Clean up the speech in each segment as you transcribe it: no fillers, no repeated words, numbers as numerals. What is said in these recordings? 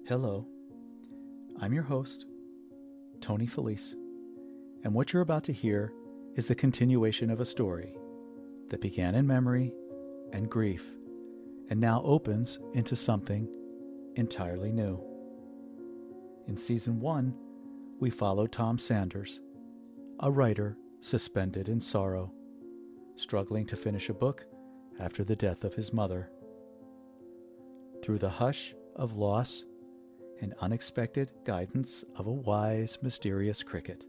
Hello, I'm your host, Tony Felice, and what you're about to hear is the continuation of a story that began in memory and grief and now opens into something entirely new. In Season 1, we follow Tom Sanders, a writer suspended in sorrow, struggling to finish a book after the death of his mother. Through the hush of loss and unexpected guidance of a wise, mysterious cricket,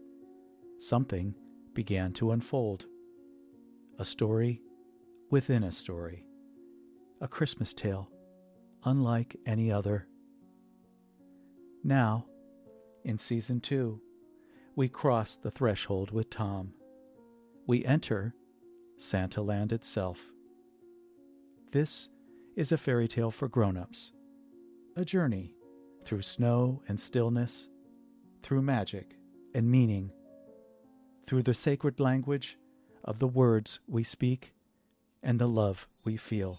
something began to unfold. A story within a story. A Christmas tale, unlike any other. Now, in Season 2, we cross the threshold with Tom. We enter Santaland itself. This is a fairy tale for grown-ups. A journey through snow and stillness, through magic and meaning, through the sacred language of the words we speak and the love we feel.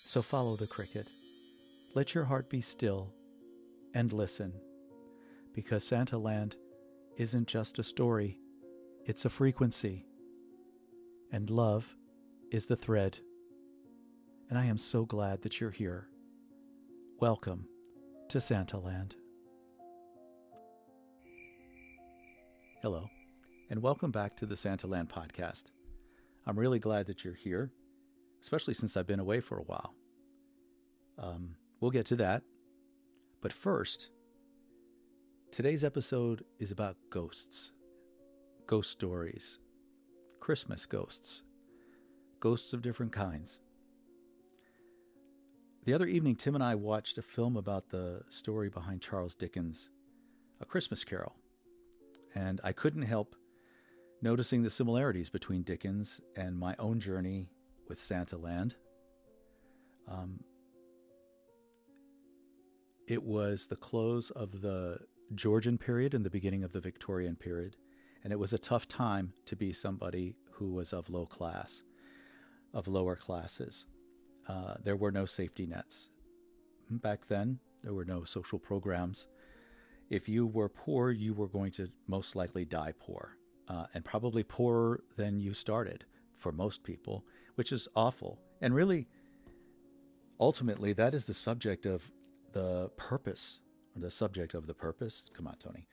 So follow the cricket. Let your heart be still and listen, because Santaland isn't just a story, it's a frequency, and love is the thread. And I am so glad that you're here. Welcome to Santaland. Hello, and welcome back to the Santaland podcast. I'm really glad that you're here, especially since I've been away for a while. We'll get to that. But first, today's episode is about ghosts, ghost stories, Christmas ghosts, ghosts of different kinds. The other evening, Tim and I watched a film about the story behind Charles Dickens' A Christmas Carol, and I couldn't help noticing the similarities between Dickens and my own journey with Santaland. It was the close of the Georgian period and the beginning of the Victorian period, and it was a tough time to be somebody who was of low class, of lower classes. There were no safety nets. Back then, there were no social programs. If you were poor, you were going to most likely die poor, and probably poorer than you started for most people, which is awful. And really, ultimately, that is the subject of the purpose, or the subject of the purpose. Come on, Tony.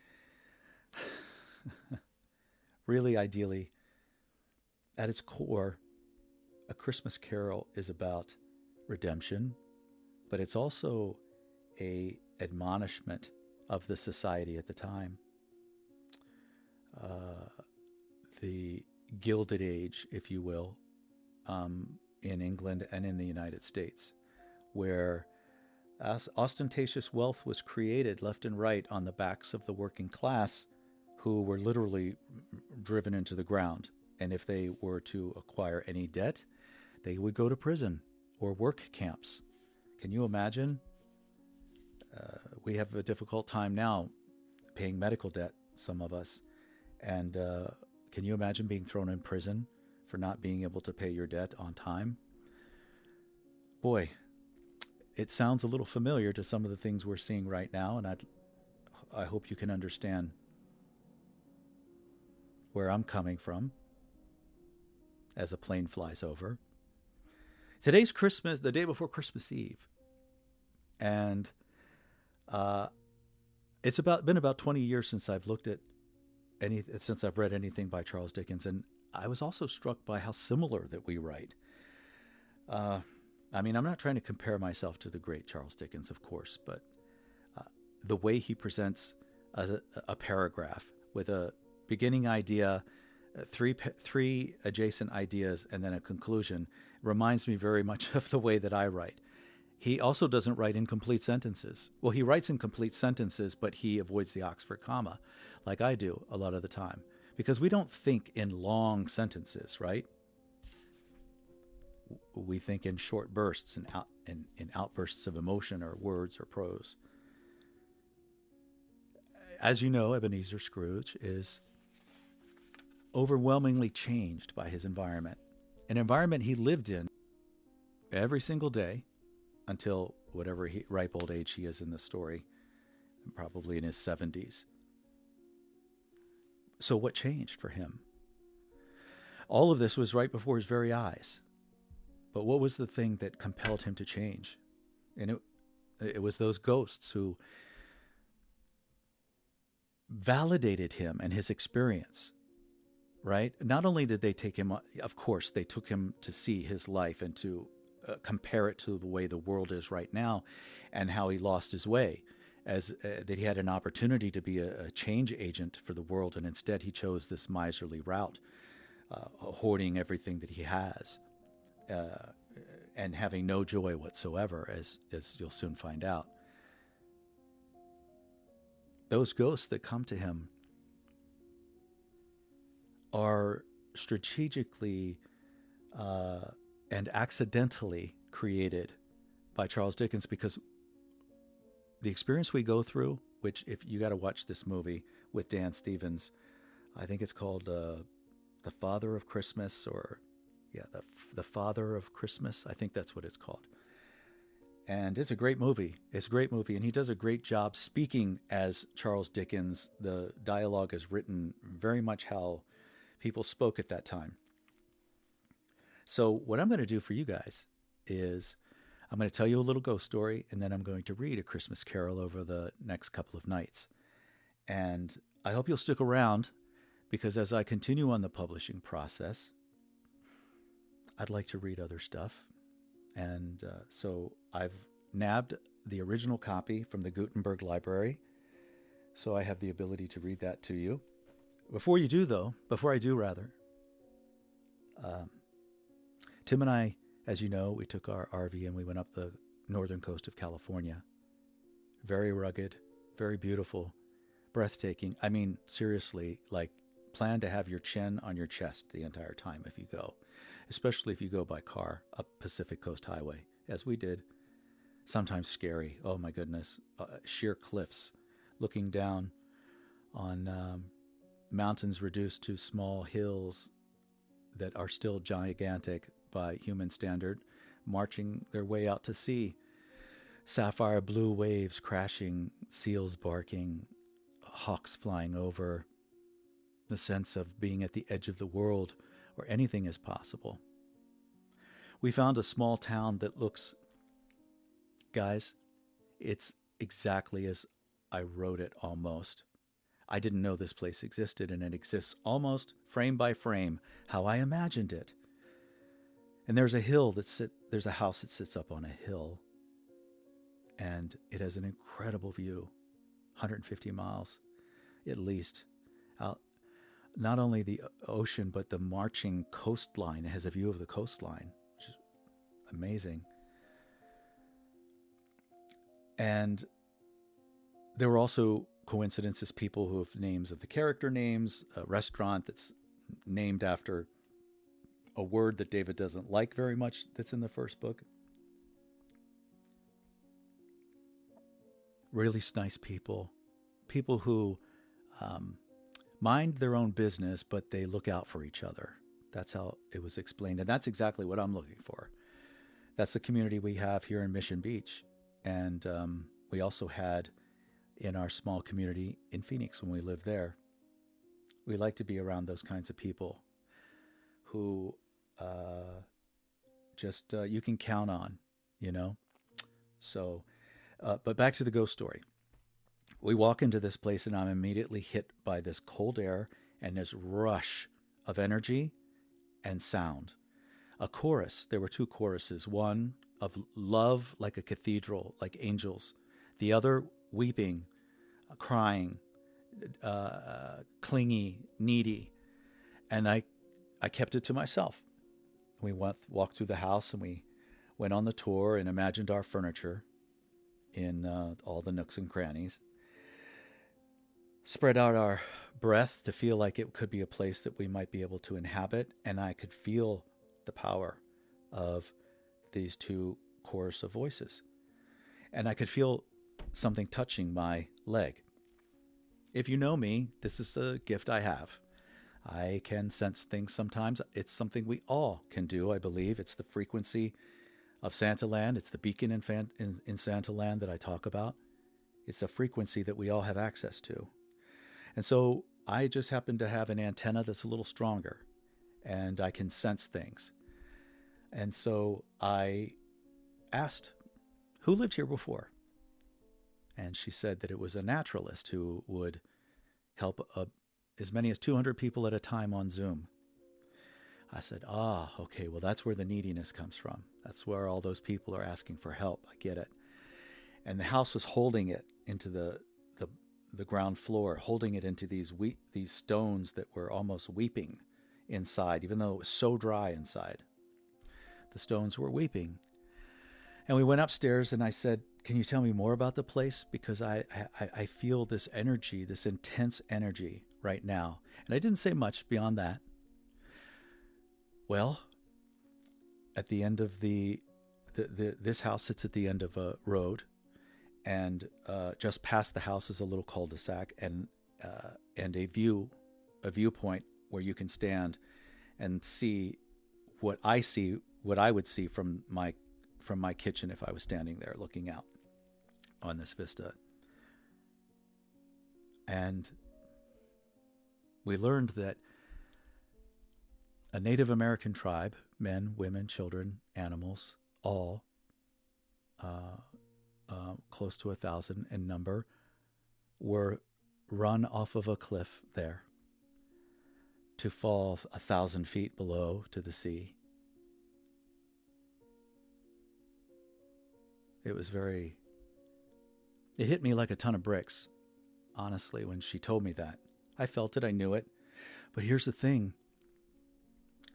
Really, ideally, at its core, A Christmas Carol is about redemption, but it's also a admonishment of the society at the time. The Gilded Age, if you will, in England and in the United States, where ostentatious wealth was created left and right on the backs of the working class, who were literally driven into the ground. And if they were to acquire any debt, they would go to prison or work camps. Can you imagine? We have a difficult time now paying medical debt, some of us. And can you imagine being thrown in prison for not being able to pay your debt on time? Boy, it sounds a little familiar to some of the things we're seeing right now, and I hope you can understand where I'm coming from as a plane flies over. Today's Christmas, the day before Christmas Eve, and it's been about 20 years since I've since I've read anything by Charles Dickens, and I was also struck by how similar that we write. I'm not trying to compare myself to the great Charles Dickens, of course, but the way he presents a paragraph with a beginning idea, three adjacent ideas, and then a conclusion reminds me very much of the way that I write. He also doesn't write in complete sentences. Well, he writes in complete sentences, but he avoids the Oxford comma, like I do a lot of the time, because we don't think in long sentences, right? We think in short bursts and in outbursts of emotion or words or prose. As you know, Ebenezer Scrooge is overwhelmingly changed by his environment, an environment he lived in every single day until whatever ripe old age he is in the story, probably in his 70s. So what changed for him? All of this was right before his very eyes. But what was the thing that compelled him to change? And it was those ghosts who validated him and his experience, right? Not only did they take him, of course, they took him to see his life and to compare it to the way the world is right now and how he lost his way, as that he had an opportunity to be a change agent for the world, and instead he chose this miserly route, hoarding everything that he has, and having no joy whatsoever, as you'll soon find out. Those ghosts that come to him are strategically and accidentally created by Charles Dickens, because the experience we go through, which, if you got to watch this movie with Dan Stevens, I think it's called The Father of Christmas, or The Father of Christmas. I think that's what it's called. And it's a great movie. It's a great movie, and he does a great job speaking as Charles Dickens. The dialogue is written very much how people spoke at that time. So what I'm going to do for you guys is I'm going to tell you a little ghost story, and then I'm going to read A Christmas Carol over the next couple of nights. And I hope you'll stick around, because as I continue on the publishing process, I'd like to read other stuff. And so I've nabbed the original copy from the Gutenberg Library, so I have the ability to read that to you. Before I do, Tim and I, as you know, we took our RV and we went up the northern coast of California. Very rugged, very beautiful, breathtaking. I mean, seriously, like, plan to have your chin on your chest the entire time if you go, especially if you go by car up Pacific Coast Highway, as we did. Sometimes scary. Oh my goodness. Sheer cliffs, looking down on mountains reduced to small hills that are still gigantic by human standard, marching their way out to sea. Sapphire blue waves crashing, seals barking, hawks flying over. The sense of being at the edge of the world, where anything is possible. We found a small town that looks, guys, it's exactly as I wrote it almost. I didn't know this place existed, and it exists almost frame by frame how I imagined it. And there's a house that sits up on a hill, and it has an incredible view, 150 miles at least, out. Not only the ocean, but the marching coastline. It has a view of the coastline, which is amazing. And there were also coincidences, people who have names of the character names, a restaurant that's named after a word that David doesn't like very much that's in the first book. Really nice people who mind their own business, but they look out for each other. That's how it was explained. And that's exactly what I'm looking for. That's the community we have here in Mission Beach. And we also had in our small community in Phoenix when we lived there. We like to be around those kinds of people who you can count on, you know? So, but back to the ghost story. We walk into this place and I'm immediately hit by this cold air and this rush of energy and sound. A chorus. There were two choruses. One of love like a cathedral, like angels. The other weeping, crying, clingy, needy. And I kept it to myself. We walked through the house and we went on the tour and imagined our furniture in all the nooks and crannies. Spread out our breath to feel like it could be a place that we might be able to inhabit, and I could feel the power of these two chorus of voices. And I could feel something touching my leg. If you know me, this is a gift I have. I can sense things sometimes. It's something we all can do, I believe. It's the frequency of Santaland. It's the beacon in Santaland that I talk about. It's a frequency that we all have access to. And so I just happen to have an antenna that's a little stronger, and I can sense things. And so I asked, who lived here before? And she said that it was a naturalist who would help as many as 200 people at a time on Zoom. I said, okay, well, that's where the neediness comes from. That's where all those people are asking for help. I get it. And the house was holding it into the ground floor, holding it into these stones that were almost weeping inside, even though it was so dry inside. The stones were weeping. And we went upstairs, and I said, can you tell me more about the place? Because I feel this energy, this intense energy right now. And I didn't say much beyond that. Well, at the end of this house sits at the end of a road, and just past the house is a little cul-de-sac and a viewpoint where you can stand and see what I would see from my kitchen if I was standing there looking out on this vista. And we learned that a Native American tribe, men, women, children, animals, all close to 1,000 in number, were run off of a cliff there to fall 1,000 feet below to the sea. It hit me like a ton of bricks, honestly, when she told me that. I felt it, I knew it. But here's the thing.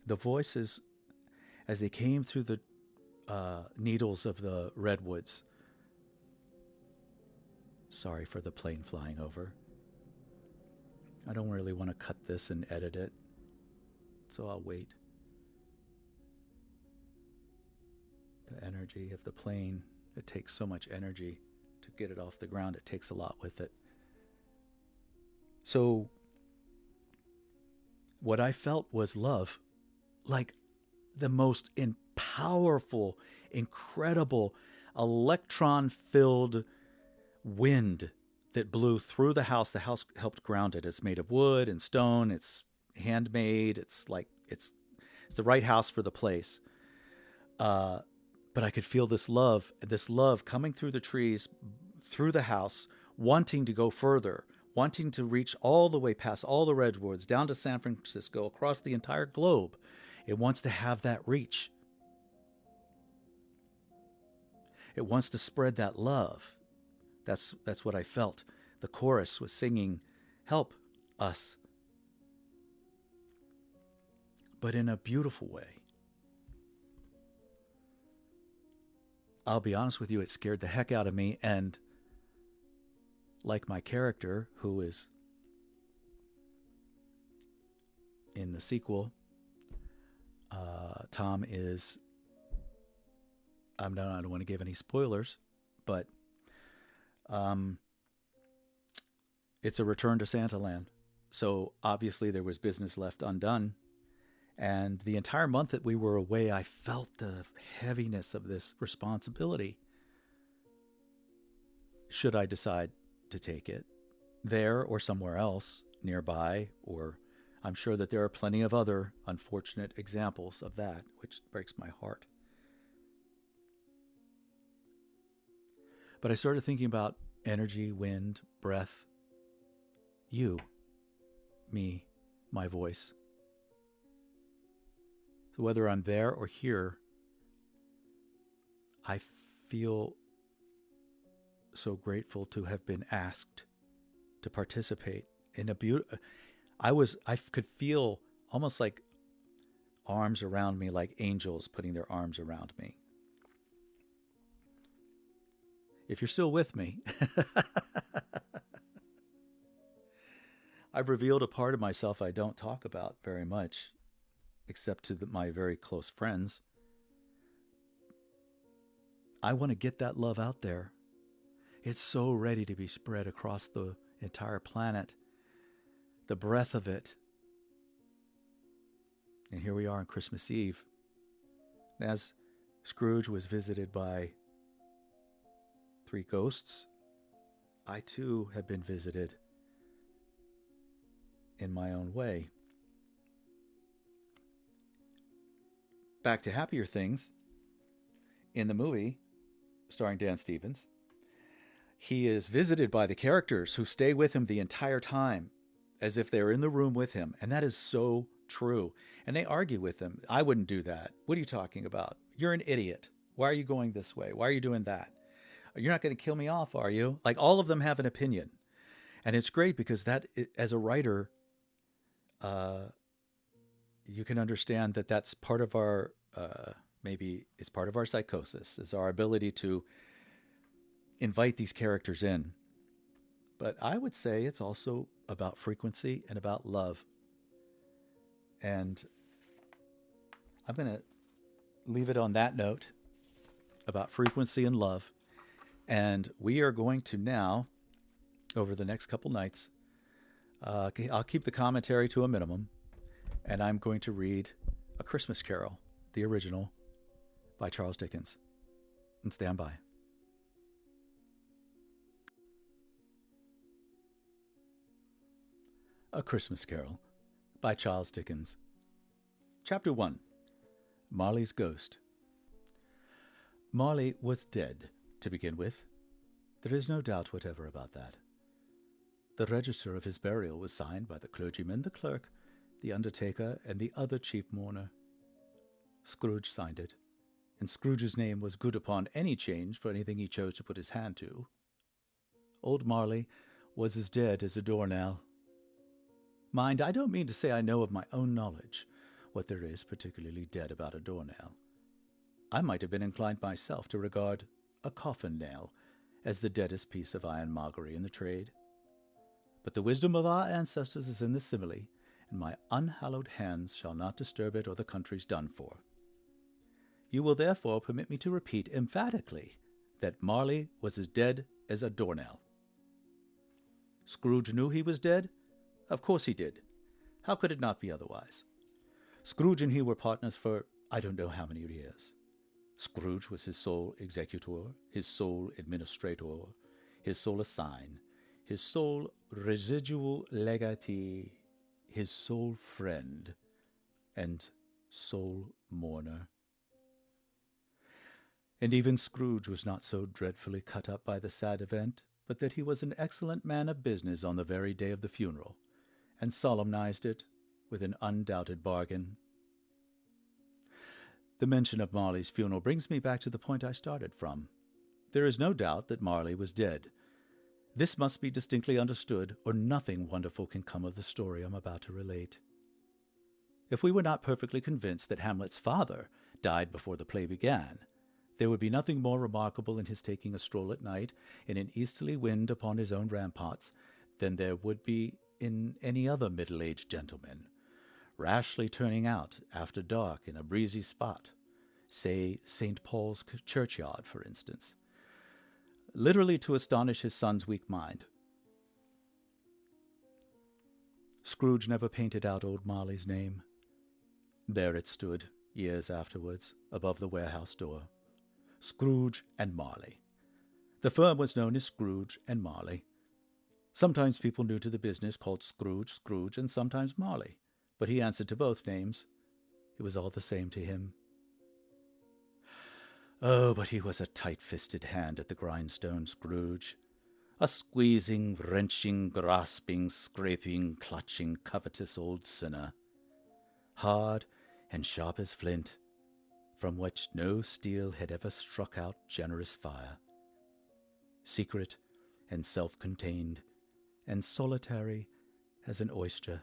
The voices, as they came through the needles of the redwoods, sorry for the plane flying over. I don't really want to cut this and edit it, so I'll wait. The energy of the plane, it takes so much energy to get it off the ground. It takes a lot with it. So what I felt was love, like the most powerful, incredible, electron-filled wind that blew through the house. The house helped ground it. It's made of wood and stone. It's handmade. It's the right house for the place. But I could feel this love coming through the trees, through the house, wanting to go further, wanting to reach all the way past all the redwoods, down to San Francisco, across the entire globe. It wants to have that reach. It wants to spread that love. That's what I felt. The chorus was singing, "Help us," but in a beautiful way. I'll be honest with you, it scared the heck out of me, and like my character, who is in the sequel, Tom is, I don't want to give any spoilers, but it's a return to Santaland. So obviously there was business left undone. And the entire month that we were away, I felt the heaviness of this responsibility. Should I decide to take it there or somewhere else nearby, or I'm sure that there are plenty of other unfortunate examples of that, which breaks my heart. But I started thinking about energy, wind, breath, you, me, my voice. So whether I'm there or here, I feel so grateful to have been asked to participate in a beautiful. I could feel almost like arms around me, like angels putting their arms around me. If you're still with me, I've revealed a part of myself I don't talk about very much, except to my very close friends. I want to get that love out there. It's so ready to be spread across the entire planet. The breath of it. And here we are on Christmas Eve. As Scrooge was visited by 3 ghosts. I too have been visited in my own way. Back to happier things. In the movie, starring Dan Stevens, he is visited by the characters who stay with him the entire time, as if they're in the room with him. And that is so true. And they argue with him. I wouldn't do that. What are you talking about? You're an idiot. Why are you going this way? Why are you doing that? You're not going to kill me off, are you? Like, all of them have an opinion. And it's great because that, as a writer, you can understand that that's part of our, maybe it's part of our psychosis, is our ability to invite these characters in. But I would say it's also about frequency and about love. And I'm going to leave it on that note about frequency and love. And we are going to now, over the next couple nights, I'll keep the commentary to a minimum, and I'm going to read A Christmas Carol, the original, by Charles Dickens. And stand by. A Christmas Carol by Charles Dickens. Chapter 1. Marley's Ghost. Marley was dead, to begin with. There is no doubt whatever about that. The register of his burial was signed by the clergyman, the clerk, the undertaker, and the other chief mourner. Scrooge signed it, and Scrooge's name was good upon any change for anything he chose to put his hand to. Old Marley was as dead as a doornail. Mind, I don't mean to say I know of my own knowledge what there is particularly dead about a doornail. I might have been inclined myself to regard a coffin nail as the deadest piece of ironmongery in the trade. But the wisdom of our ancestors is in the simile, and my unhallowed hands shall not disturb it, or the country's done for. You will therefore permit me to repeat emphatically that Marley was as dead as a doornail. Scrooge knew he was dead? Of course he did. How could it not be otherwise? Scrooge and he were partners for I don't know how many years. Scrooge was his sole executor, his sole administrator, his sole assign, his sole residual legatee, his sole friend, and sole mourner. And even Scrooge was not so dreadfully cut up by the sad event, but that he was an excellent man of business on the very day of the funeral, and solemnized it with an undoubted bargain. The mention of Marley's funeral brings me back to the point I started from. There is no doubt that Marley was dead. This must be distinctly understood, or nothing wonderful can come of the story I'm about to relate. If we were not perfectly convinced that Hamlet's father died before the play began, there would be nothing more remarkable in his taking a stroll at night in an easterly wind upon his own ramparts than there would be in any other middle-aged gentleman, rashly turning out after dark in a breezy spot, say St. Paul's churchyard, for instance, literally to astonish his son's weak mind. Scrooge never painted out old Marley's name. There it stood, years afterwards, above the warehouse door. Scrooge and Marley. The firm was known as Scrooge and Marley. Sometimes people new to the business called Scrooge, and sometimes Marley, but he answered to both names. It was all the same to him. Oh, but he was a tight-fisted hand at the grindstone, Scrooge. A squeezing, wrenching, grasping, scraping, clutching, covetous old sinner. Hard and sharp as flint, from which no steel had ever struck out generous fire. Secret and self-contained, and solitary as an oyster.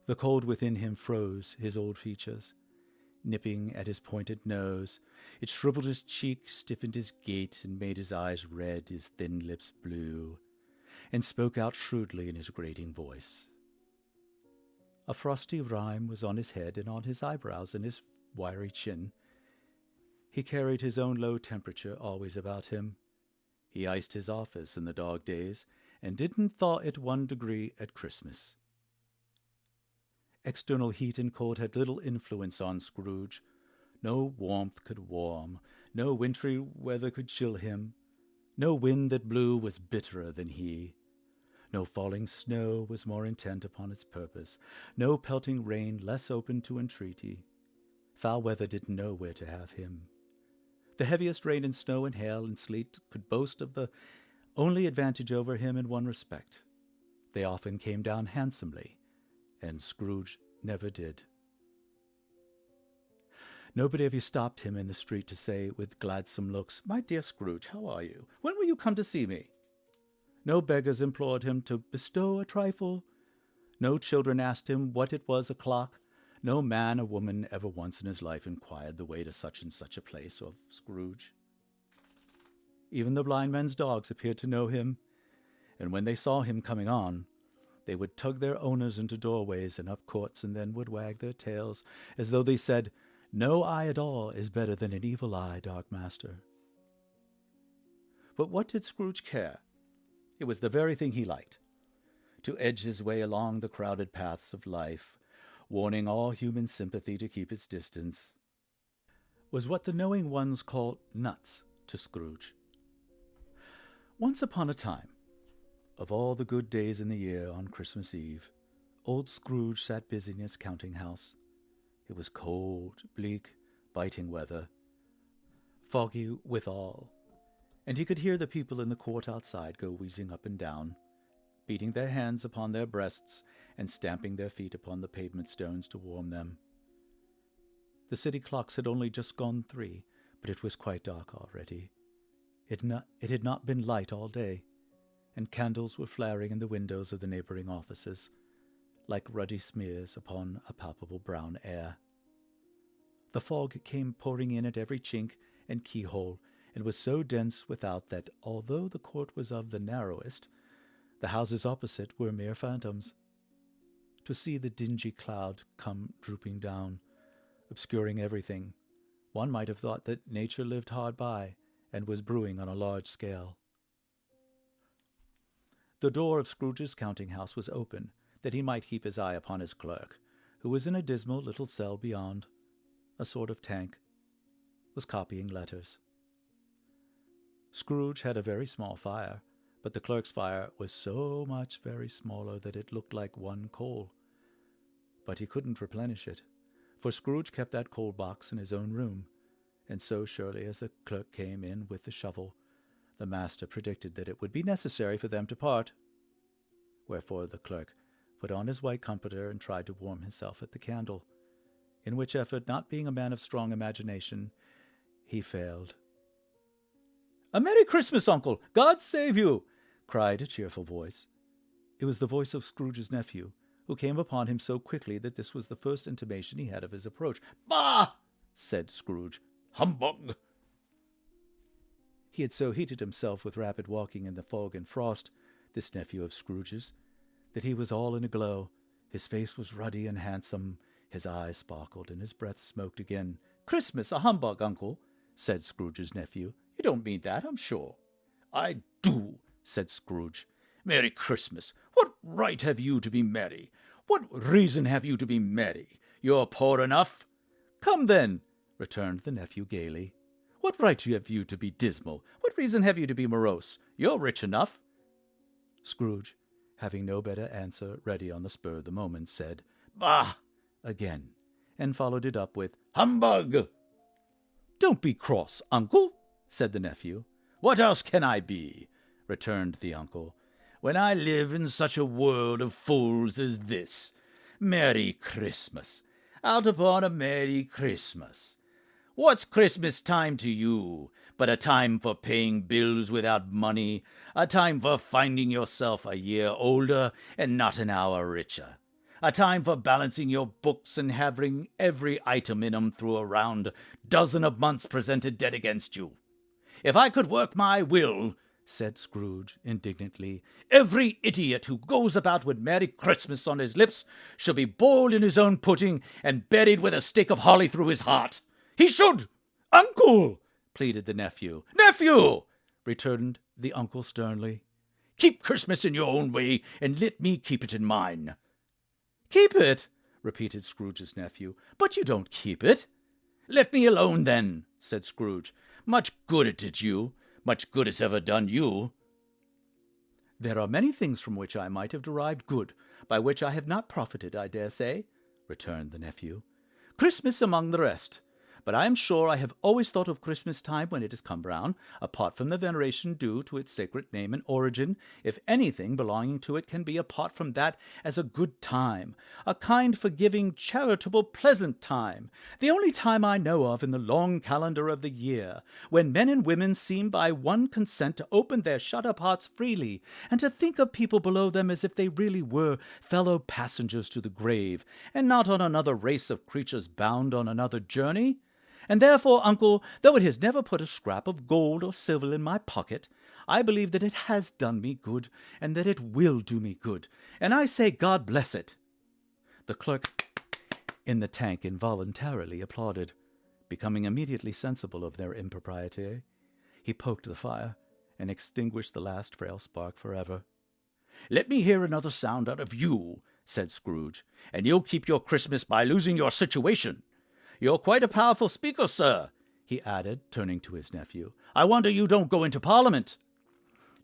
The cold within him froze his old features, nipping at his pointed nose. It shriveled his cheek, stiffened his gait, and made his eyes red, his thin lips blue, and spoke out shrewdly in his grating voice. A frosty rime was on his head and on his eyebrows and his wiry chin. He carried his own low temperature always about him. He iced his office in the dog days, and didn't thaw it 1 degree at Christmas. External heat and cold had little influence on Scrooge, No warmth could warm, no wintry weather could chill him. No wind that blew was bitterer than he. No falling snow was more intent upon its purpose, no pelting rain less open to entreaty. Foul weather didn't know where to have him. The heaviest rain and snow and hail and sleet could boast of the only advantage over him in one respect. They often came down handsomely, and Scrooge never did. Nobody ever stopped him in the street to say with gladsome looks, "My dear Scrooge, how are you? When will you come to see me?" No beggars implored him to bestow a trifle. No children asked him what it was o'clock. No man or woman ever once in his life inquired the way to such and such a place of Scrooge. Even the blind men's dogs appeared to know him, and when they saw him coming on, they would tug their owners into doorways and up courts, and then would wag their tails, as though they said, "No eye at all is better than an evil eye, dark master." But what did Scrooge care? It was the very thing he liked, to edge his way along the crowded paths of life, warning all human sympathy to keep its distance, was what the knowing ones call nuts to Scrooge. Once upon a time, of all the good days in the year on Christmas Eve, old Scrooge sat busy in his counting-house. It was cold, bleak, biting weather, foggy withal, and he could hear the people in the court outside go wheezing up and down, beating their hands upon their breasts and stamping their feet upon the pavement stones to warm them. The city clocks had only just gone 3, but it was quite dark already. It had not been light all day, and candles were flaring in the windows of the neighboring offices, like ruddy smears upon a palpable brown air. The fog came pouring in at every chink and keyhole, and was so dense without that, although the court was of the narrowest, the houses opposite were mere phantoms. To see the dingy cloud come drooping down, obscuring everything, one might have thought that nature lived hard by, and was brewing on a large scale. The door of Scrooge's counting-house was open, that he might keep his eye upon his clerk, who was in a dismal little cell beyond, a sort of tank, was copying letters. Scrooge had a very small fire, but the clerk's fire was so much very smaller that it looked like one coal. But he couldn't replenish it, for Scrooge kept that coal box in his own room, and so surely as the clerk came in with the shovel, the master predicted that it would be necessary for them to part. Wherefore the clerk put on his white comforter and tried to warm himself at the candle, in which effort, not being a man of strong imagination, he failed. "A Merry Christmas, Uncle! God save you!" cried a cheerful voice. It was the voice of Scrooge's nephew, who came upon him so quickly that this was the first intimation he had of his approach. "Bah!" said Scrooge. "Humbug!" He had so heated himself with rapid walking in the fog and frost, this nephew of Scrooge's, that he was all in a glow. His face was ruddy and handsome, his eyes sparkled, and his breath smoked again. "Christmas a humbug, Uncle," said Scrooge's nephew. "You don't mean that, I'm sure." "I do," said Scrooge. "Merry Christmas! What right have you to be merry? What reason have you to be merry? You're poor enough." "Come, then," returned the nephew gaily. "What right have you to be dismal? What reason have you to be morose? You're rich enough." Scrooge, having no better answer ready on the spur of the moment, said, "Bah!" again, and followed it up with, "Humbug!" "Don't be cross, Uncle," said the nephew. "What else can I be?" returned the uncle, "when I live in such a world of fools as this? Merry Christmas! Out upon a Merry Christmas! What's Christmas time to you but a time for paying bills without money, a time for finding yourself a year older and not an hour richer, a time for balancing your books and having every item in 'em through a round dozen of months presented dead against you? If I could work my will," said Scrooge indignantly, "every idiot who goes about with Merry Christmas on his lips should be boiled in his own pudding and buried with a stake of holly through his heart. He should!" "Uncle!" pleaded the nephew. "Nephew!" returned the uncle sternly. "Keep Christmas in your own way, and let me keep it in mine." "Keep it?" repeated Scrooge's nephew. "But you don't keep it." "Let me alone, then," said Scrooge. "Much good it did you. Much good it's ever done you." "There are many things from which I might have derived good, by which I have not profited, I dare say," returned the nephew. "Christmas among the rest. But I am sure I have always thought of Christmas time when it has come round, apart from the veneration due to its sacred name and origin, if anything belonging to it can be apart from that, as a good time, a kind, forgiving, charitable, pleasant time, the only time I know of in the long calendar of the year, when men and women seem by one consent to open their shut-up hearts freely, and to think of people below them as if they really were fellow passengers to the grave, and not on another race of creatures bound on another journey. And therefore, uncle, though it has never put a scrap of gold or silver in my pocket, I believe that it has done me good, and that it will do me good, and I say God bless it." The clerk in the tank involuntarily applauded. Becoming immediately sensible of their impropriety, he poked the fire, and extinguished the last frail spark forever. "Let me hear another sound out of you," said Scrooge, "and you'll keep your Christmas by losing your situation. You're quite a powerful speaker, sir," he added, turning to his nephew. "I wonder you don't go into Parliament."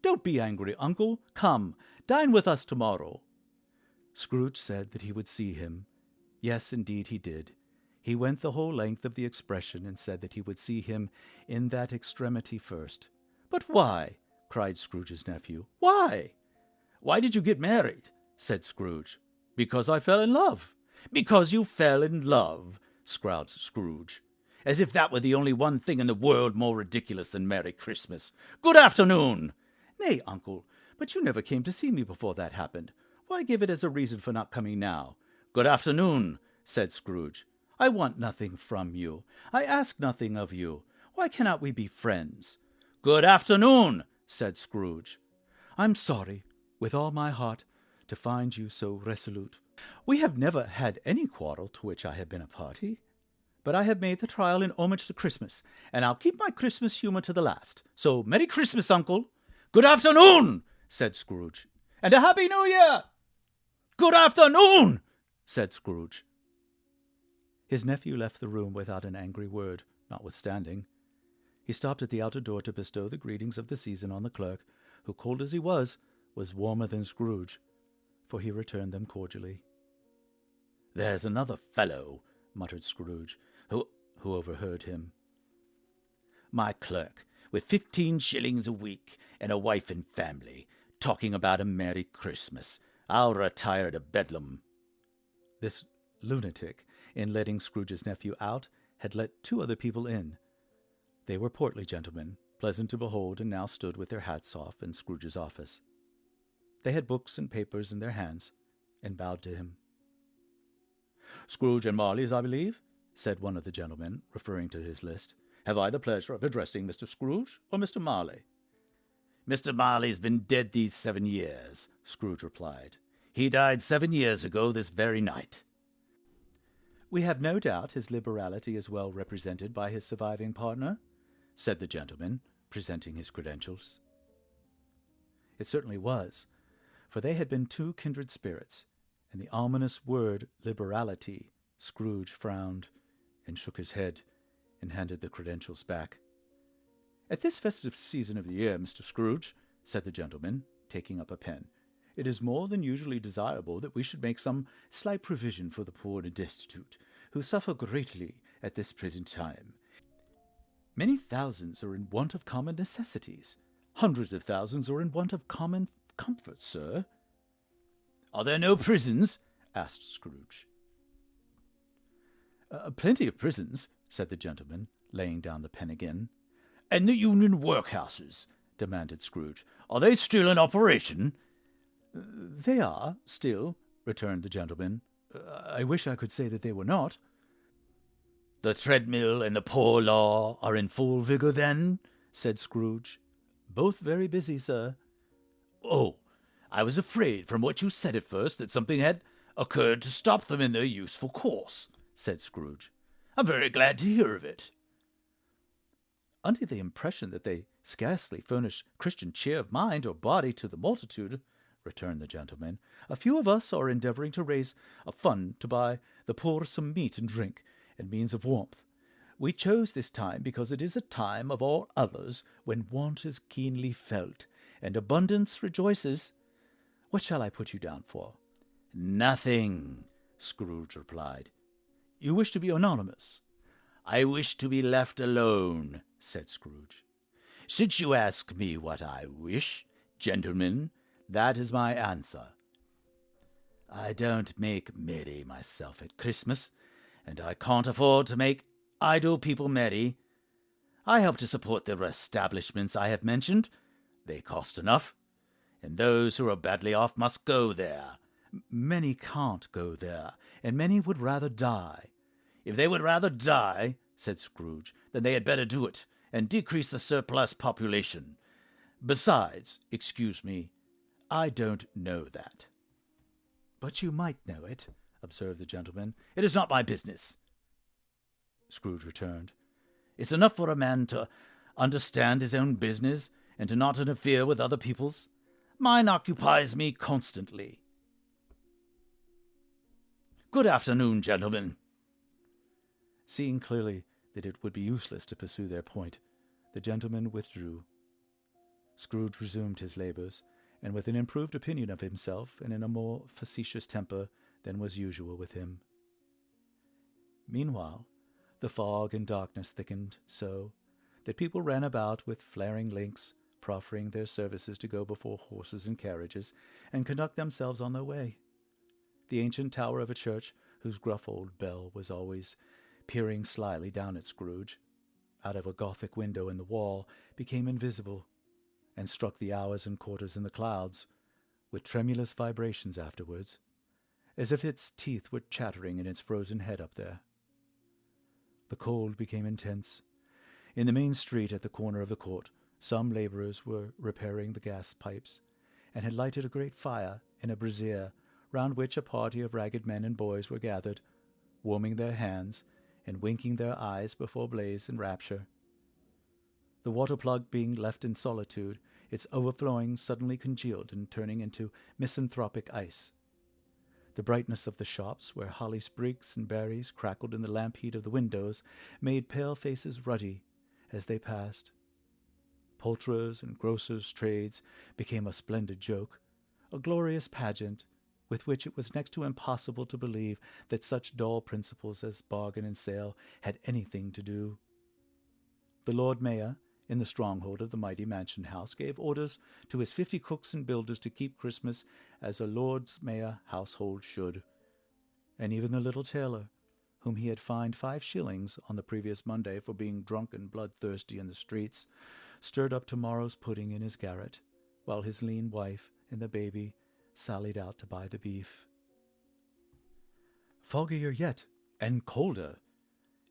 "Don't be angry, uncle. Come, dine with us tomorrow." Scrooge said that he would see him. Yes, indeed he did. He went the whole length of the expression, and said that he would see him in that extremity first. "But why?" cried Scrooge's nephew. "Why?" "Why did you get married?" said Scrooge. "Because I fell in love." "Because you fell in love," scowled Scrooge, "as if that were the only one thing in the world more ridiculous than Merry Christmas. Good afternoon." "Nay, uncle, but you never came to see me before that happened. Why give it as a reason for not coming now?" "Good afternoon," said Scrooge. "I want nothing from you. I ask nothing of you. Why cannot we be friends?" "Good afternoon," said Scrooge. "I'm sorry, with all my heart, to find you so resolute. We have never had any quarrel to which I have been a party. But I have made the trial in homage to Christmas, and I'll keep my Christmas humor to the last. So, Merry Christmas, uncle." "Good afternoon," said Scrooge. "And a Happy New Year." "Good afternoon," said Scrooge. His nephew left the room without an angry word, notwithstanding. He stopped at the outer door to bestow the greetings of the season on the clerk, who, cold as he was warmer than Scrooge, for he returned them cordially. "There's another fellow," muttered Scrooge, who overheard him. "My clerk, with 15 shillings a week, and a wife and family, talking about a Merry Christmas. I'll retire to Bedlam." This lunatic, in letting Scrooge's nephew out, had let 2 other people in. They were portly gentlemen, pleasant to behold, and now stood with their hats off in Scrooge's office. They had books and papers in their hands, and bowed to him. "Scrooge and Marley's, I believe," said one of the gentlemen, referring to his list. "Have I the pleasure of addressing Mr. Scrooge or Mr. Marley?" "Mr. Marley's been dead these 7 years," Scrooge replied. "He died 7 years ago this very night." "We have no doubt his liberality is well represented by his surviving partner," said the gentleman, presenting his credentials. It certainly was, for they had been 2 kindred spirits, and the ominous word liberality. Scrooge frowned and shook his head and handed the credentials back. "At this festive season of the year, Mr. Scrooge," said the gentleman, taking up a pen, "it is more than usually desirable that we should make some slight provision for the poor and destitute, who suffer greatly at this present time. Many thousands are in want of common necessities. Hundreds of thousands are in want of common comfort, sir." "Are there no prisons?" asked Scrooge. Plenty of prisons," said the gentleman, laying down the pen again. "And the Union workhouses?" demanded Scrooge. "Are they still in operation?" "They are, still," returned the gentleman. "I wish I could say that they were not." "The treadmill and the poor law are in full vigor, then?" said Scrooge. "Both very busy, sir." "Oh, I was afraid from what you said at first that something had occurred to stop them in their useful course," said Scrooge. "I'm very glad to hear of it." "Under the impression that they scarcely furnish Christian cheer of mind or body to the multitude," returned the gentleman, "a few of us are endeavoring to raise a fund to buy the poor some meat and drink and means of warmth. We chose this time because it is a time of all others when want is keenly felt, and abundance rejoices. What shall I put you down for?" "Nothing," Scrooge replied. "You wish to be anonymous?" "I wish to be left alone," said Scrooge. "Since you ask me what I wish, gentlemen, that is my answer. I don't make merry myself at Christmas, and I can't afford to make idle people merry. I help to support the establishments I have mentioned. They cost enough, and those who are badly off must go there. Many can't go there, and many would rather die." "If they would rather die," said Scrooge, "then they had better do it, and decrease the surplus population. Besides, excuse me, I don't know that." "But you might know it," observed the gentleman. "It is not my business," Scrooge returned. "It's enough for a man to understand his own business, and to not interfere with other people's. Mine occupies me constantly. Good afternoon, gentlemen." Seeing clearly that it would be useless to pursue their point, the gentleman withdrew. Scrooge resumed his labors, and with an improved opinion of himself and in a more facetious temper than was usual with him. Meanwhile, the fog and darkness thickened so that people ran about with flaring links, proffering their services to go before horses and carriages, and conduct themselves on their way. The ancient tower of a church, whose gruff old bell was always peering slyly down at Scrooge, out of a Gothic window in the wall, became invisible, and struck the hours and quarters in the clouds, with tremulous vibrations afterwards, as if its teeth were chattering in its frozen head up there. The cold became intense. In the main street at the corner of the court, some laborers were repairing the gas pipes, and had lighted a great fire in a brazier, round which a party of ragged men and boys were gathered, warming their hands and winking their eyes before blaze and rapture. The water-plug being left in solitude, its overflowing suddenly congealed and turning into misanthropic ice. The brightness of the shops, where holly sprigs and berries crackled in the lamp heat of the windows, made pale faces ruddy as they passed. Poulterers' and grocers' trades became a splendid joke, a glorious pageant, with which it was next to impossible to believe that such dull principles as bargain and sale had anything to do. The Lord Mayor, in the stronghold of the mighty mansion house, gave orders to his 50 cooks and builders to keep Christmas as a Lord's Mayor household should, and even the little tailor, whom he had fined 5 shillings on the previous Monday for being drunk and bloodthirsty in the streets, stirred up tomorrow's pudding in his garret, while his lean wife and the baby sallied out to buy the beef. Foggier yet, and colder,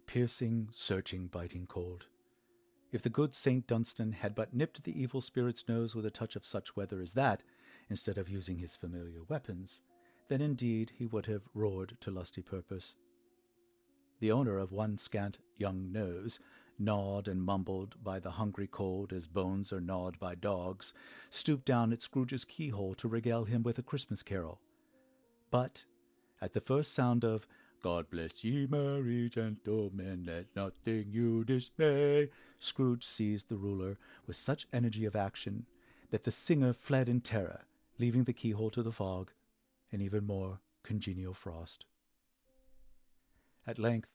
piercing, searching, biting cold. If the good St. Dunstan had but nipped the evil spirit's nose with a touch of such weather as that, instead of using his familiar weapons, then indeed he would have roared to lusty purpose. The owner of one scant young nose, gnawed and mumbled by the hungry cold as bones are gnawed by dogs, stooped down at Scrooge's keyhole to regale him with a Christmas carol. But, at the first sound of "God bless ye, merry gentlemen, let nothing you dismay," Scrooge seized the ruler with such energy of action that the singer fled in terror, leaving the keyhole to the fog, and even more congenial frost. At length,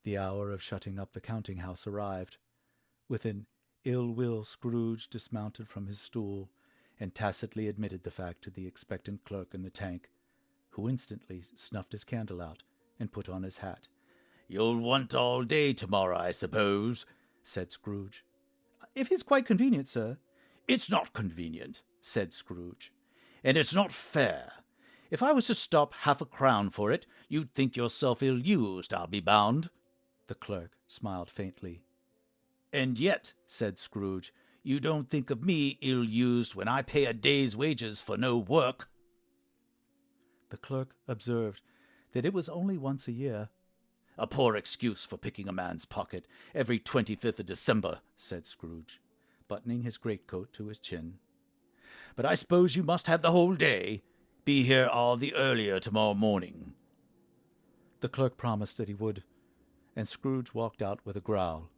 the hour of shutting up the counting-house arrived. With an ill will, Scrooge dismounted from his stool, and tacitly admitted the fact to the expectant clerk in the tank, who instantly snuffed his candle out and put on his hat. "You'll want all day tomorrow, I suppose," said Scrooge. "If it's quite convenient, sir." "It's not convenient," said Scrooge, "and it's not fair. If I was to stop half a crown for it, you'd think yourself ill-used, I'll be bound." The clerk smiled faintly. "And yet," said Scrooge, "you don't think of me ill-used when I pay a day's wages for no work." The clerk observed that it was only once a year. "A poor excuse for picking a man's pocket every 25th of December," said Scrooge, buttoning his greatcoat to his chin. "But I suppose you must have the whole day. Be here all the earlier tomorrow morning." The clerk promised that he would, and Scrooge walked out with a growl.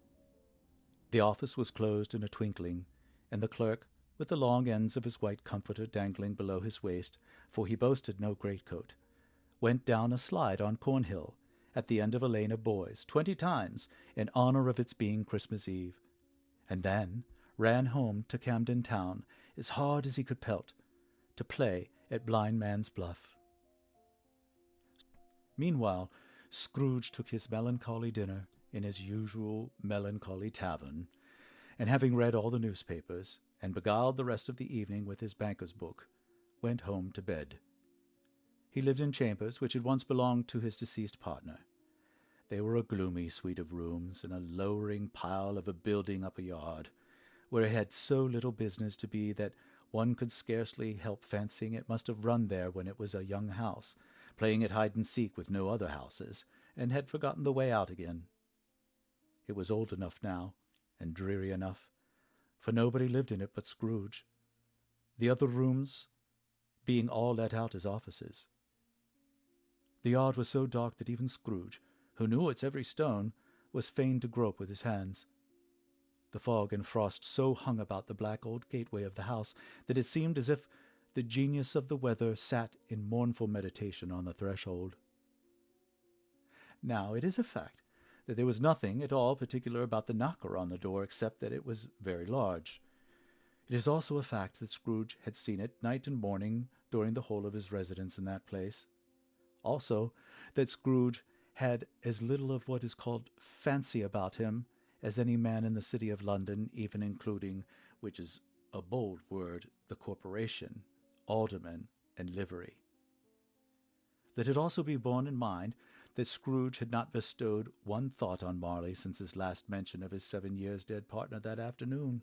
The office was closed in a twinkling, and the clerk, with the long ends of his white comforter dangling below his waist, for he boasted no greatcoat, went down a slide on Cornhill, at the end of a lane of boys, 20 times, in honor of its being Christmas Eve, and then ran home to Camden Town as hard as he could pelt, to play at Blind Man's Bluff. Meanwhile, Scrooge took his melancholy dinner in his usual melancholy tavern, and having read all the newspapers, and beguiled the rest of the evening with his banker's book, went home to bed. He lived in chambers which had once belonged to his deceased partner. They were a gloomy suite of rooms in a lowering pile of a building up a yard, where it had so little business to be that one could scarcely help fancying it must have run there when it was a young house, playing at hide-and-seek with no other houses, and had forgotten the way out again. It was old enough now, and dreary enough, for nobody lived in it but Scrooge, the other rooms being all let out as offices. The yard was so dark that even Scrooge, who knew its every stone, was fain to grope with his hands. The fog and frost so hung about the black old gateway of the house that it seemed as if the genius of the weather sat in mournful meditation on the threshold. Now, it is a fact that there was nothing at all particular about the knocker on the door except that it was very large. It is also a fact that Scrooge had seen it night and morning during the whole of his residence in that place. Also, that Scrooge had as little of what is called fancy about him as any man in the city of London, even including, which is a bold word, the corporation, aldermen, and livery. Let it also be borne in mind that Scrooge had not bestowed one thought on Marley since his last mention of his 7 years dead partner that afternoon.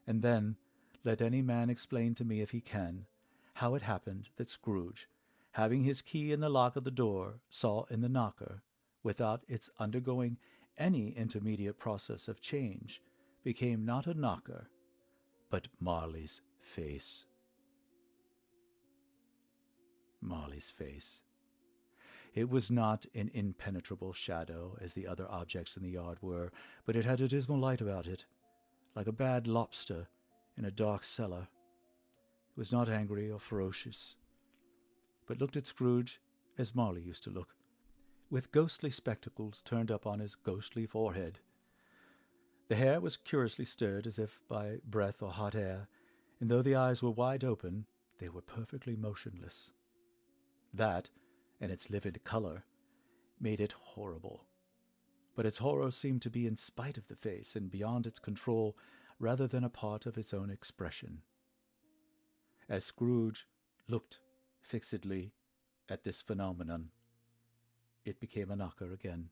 And then let any man explain to me, if he can, how it happened that Scrooge, having his key in the lock of the door, saw in the knocker, without its undergoing any intermediate process of change, became not a knocker, but Marley's face. Marley's face. It was not an impenetrable shadow, as the other objects in the yard were, but it had a dismal light about it, like a bad lobster in a dark cellar. It was not angry or ferocious, but looked at Scrooge as Marley used to look, with ghostly spectacles turned up on his ghostly forehead. The hair was curiously stirred as if by breath or hot air, and though the eyes were wide open, they were perfectly motionless. That, and its livid color, made it horrible. But its horror seemed to be in spite of the face and beyond its control, rather than a part of its own expression. As Scrooge looked fixedly at this phenomenon, it became a knocker again.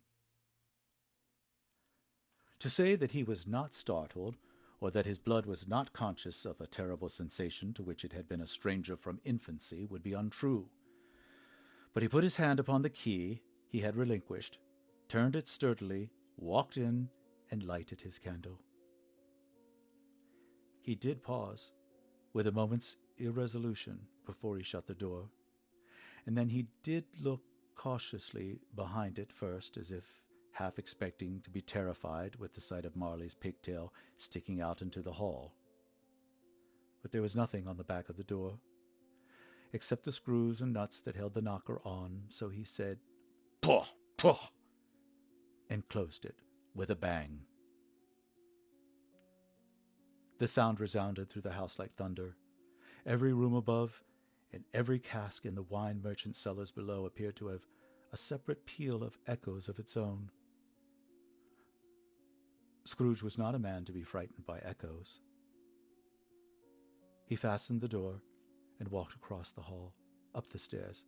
To say that he was not startled, or that his blood was not conscious of a terrible sensation to which it had been a stranger from infancy, would be untrue. But he put his hand upon the key he had relinquished, turned it sturdily, walked in, and lighted his candle. He did pause, with a moment's irresolution, before he shut the door, and then he did look cautiously behind it first, as if half expecting to be terrified with the sight of Marley's pigtail sticking out into the hall. But there was nothing on the back of the door, except the screws and nuts that held the knocker on, so he said, "Pah, pah," and closed it with a bang. The sound resounded through the house like thunder. Every room above and every cask in the wine merchant cellars below appeared to have a separate peal of echoes of its own. Scrooge was not a man to be frightened by echoes. He fastened the door and walked across the hall, up the stairs,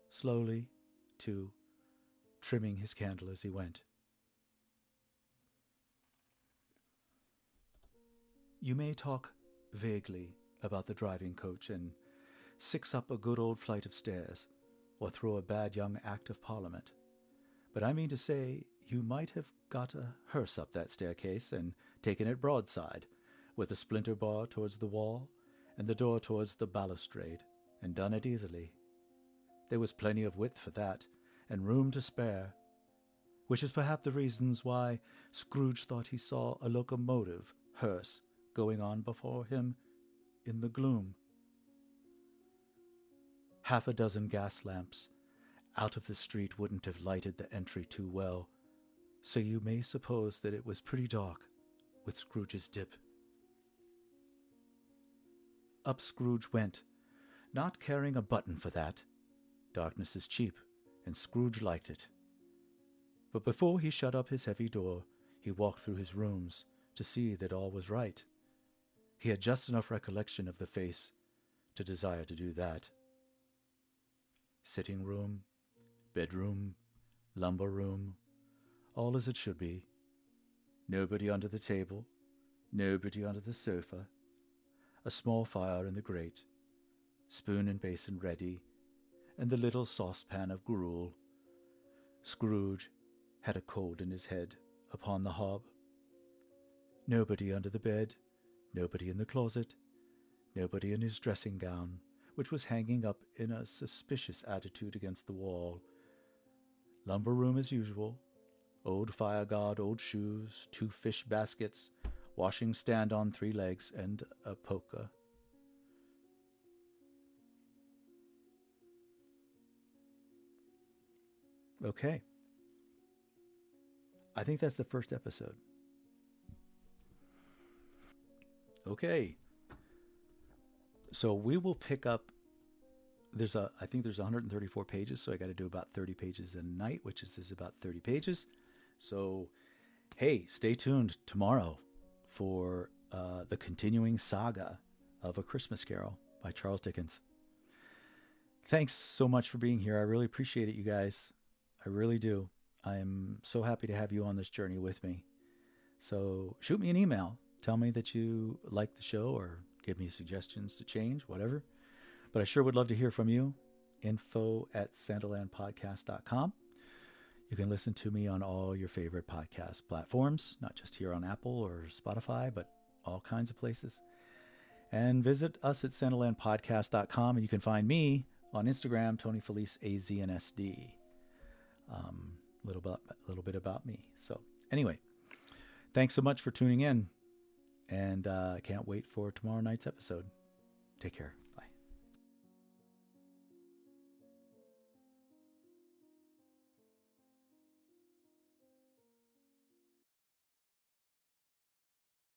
slowly, too, trimming his candle as he went. You may talk vaguely about the driving coach and six up a good old flight of stairs, or throw a bad young Act of Parliament, but I mean to say you might have got a hearse up that staircase and taken it broadside, with the splinter bar towards the wall and the door towards the balustrade, and done it easily. There was plenty of width for that, and room to spare. which is perhaps the reasons why Scrooge thought he saw a locomotive hearse going on before him in the gloom. Half a dozen gas lamps out of the street wouldn't have lighted the entry too well, so you may suppose that it was pretty dark with Scrooge's dip. Up Scrooge went, not caring a button for that. Darkness is cheap, and Scrooge liked it. But before he shut up his heavy door, he walked through his rooms to see that all was right. He had just enough recollection of the face to desire to do that. Sitting room, bedroom, lumber room, all as it should be. Nobody under the table, nobody under the sofa. A small fire in the grate, spoon and basin ready, and the little saucepan of gruel. Scrooge had a cold in his head upon the hob. Nobody under the bed, nobody in the closet, nobody in his dressing gown, which was hanging up in a suspicious attitude against the wall. Lumber room as usual. Old fire guard, old shoes, 2 fish baskets, washing stand on 3 legs, and a poker. Okay. I think that's the first episode. Okay. So we will pick up, I think there's 134 pages, so I got to do about 30 pages a night, which is about 30 pages. So, hey, stay tuned tomorrow for the continuing saga of A Christmas Carol by Charles Dickens. Thanks so much for being here. I really appreciate it, you guys. I really do. I'm so happy to have you on this journey with me. So shoot me an email. Tell me that you like the show or give me suggestions to change, whatever. But I sure would love to hear from you. info@santalandpodcast.com. You can listen to me on all your favorite podcast platforms, not just here on Apple or Spotify, but all kinds of places. And visit us at santalandpodcast.com, and you can find me on Instagram, Tony Felice, AZNSD. Little bit about me. So anyway, thanks so much for tuning in, and I can't wait for tomorrow night's episode. Take care.